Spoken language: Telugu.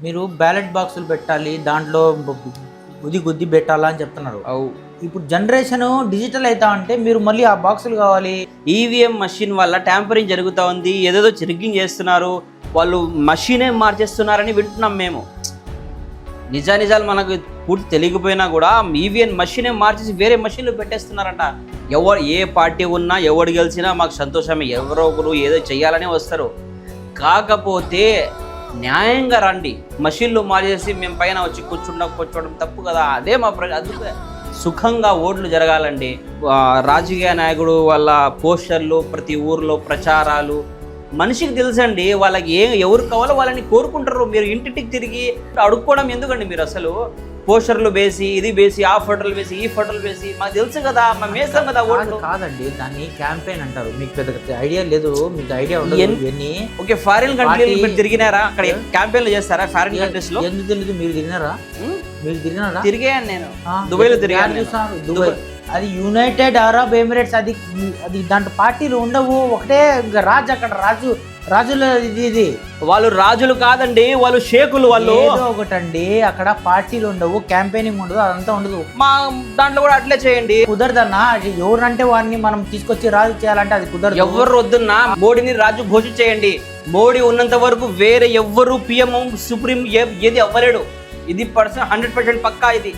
మీరు బ్యాలెట్ బాక్సులు పెట్టాలి, దాంట్లో గుద్ది పెట్టాలా అని చెప్తున్నారు. ఇప్పుడు జనరేషన్ డిజిటల్ అవుతా అంటే మీరు మళ్ళీ ఆ బాక్సులు కావాలి. ఈవీఎం మషిన్ వల్ల ట్యాంపరింగ్ జరుగుతూ ఉంది, ఏదేదో చెరిగింగ్ చేస్తున్నారు, వాళ్ళు మషీనే మార్చేస్తున్నారని వింటున్నాం మేము. నిజాలు మనకు పూర్తి తెలియకపోయినా కూడా ఈవీఎం మషీనే మార్చేసి వేరే మషిన్లు పెట్టేస్తున్నారంట. ఏ పార్టీ ఉన్నా ఎవడు గెలిచినా మాకు సంతోషమే, ఎవరో ఒకరు ఏదో చెయ్యాలని వస్తారు. కాకపోతే న్యాయంగా రండి, మషిన్లు మార్చేసి మేము పైన వచ్చి కూర్చోవడం తప్పు కదా. అదే మా అందుకే సుఖంగా ఓట్లు జరగాలండి. రాజకీయ నాయకుడు వాళ్ళ పోస్టర్లు, ప్రతి ఊర్లో ప్రచారాలు, మనిషికి తెలుసండి వాళ్ళకి ఎవరు కావాలో వాళ్ళని కోరుకుంటారు. మీరు ఇంటింటికి తిరిగి అడుక్కోవడం ఎందుకండి? మీరు అసలు పోస్టర్లు వేసి, ఇది వేసి, ఆ ఫోటోలు వేసి, ఈ ఫోటోలు వేసి, మాకు తెలుసు కదా, మేము వేస్తాం కదా ఓట్లు. కాదండి, దాన్ని క్యాంపెయిన్ అంటారు. మీకు పెద్ద ఐడియా లేదు, మీకు ఐడియా ఉండదు. ఓకే, ఫారిన్ కంట్రీలు మీరు తిరిగినారా? అక్కడ క్యాంపెయిన్లు చేస్తారా ఫారిన్ కంట్రీస్ లో? ఎందుకు తెలియదు? మీరు తిరిగినారా? తిరిగాను నేను, దుబాయ్ లో తిరిగాను. దుబాయ్ అది యునైటెడ్ అరబ్ ఎమిరేట్స్. అది దాంట్లో పార్టీలు ఉండవు, ఒకటే రాజు. అక్కడ రాజుల ఇది వాళ్ళు రాజులు కాదండి, వాళ్ళు షేకులు. వాళ్ళు ఏదో ఒకటండి, అక్కడ పార్టీలు ఉండవు, క్యాంపెయినింగ్ ఉండదు, అదంతా ఉండదు. మా దాంట్లో కూడా అట్లే చేయండి. కుదరదన్నా, ఎవరంటే వాడిని మనం తీసుకొచ్చి రాజు చేయాలంటే అది కుదరదు. ఎవరు వద్దున్నా మోడీని రాజు ఘోషణ చేయండి. మోడీ ఉన్నంత వరకు వేరే ఎవ్వరు పిఎం సుప్రీం ఏది అవ్వలేడు. ఇది 100% పక్కా ఇది.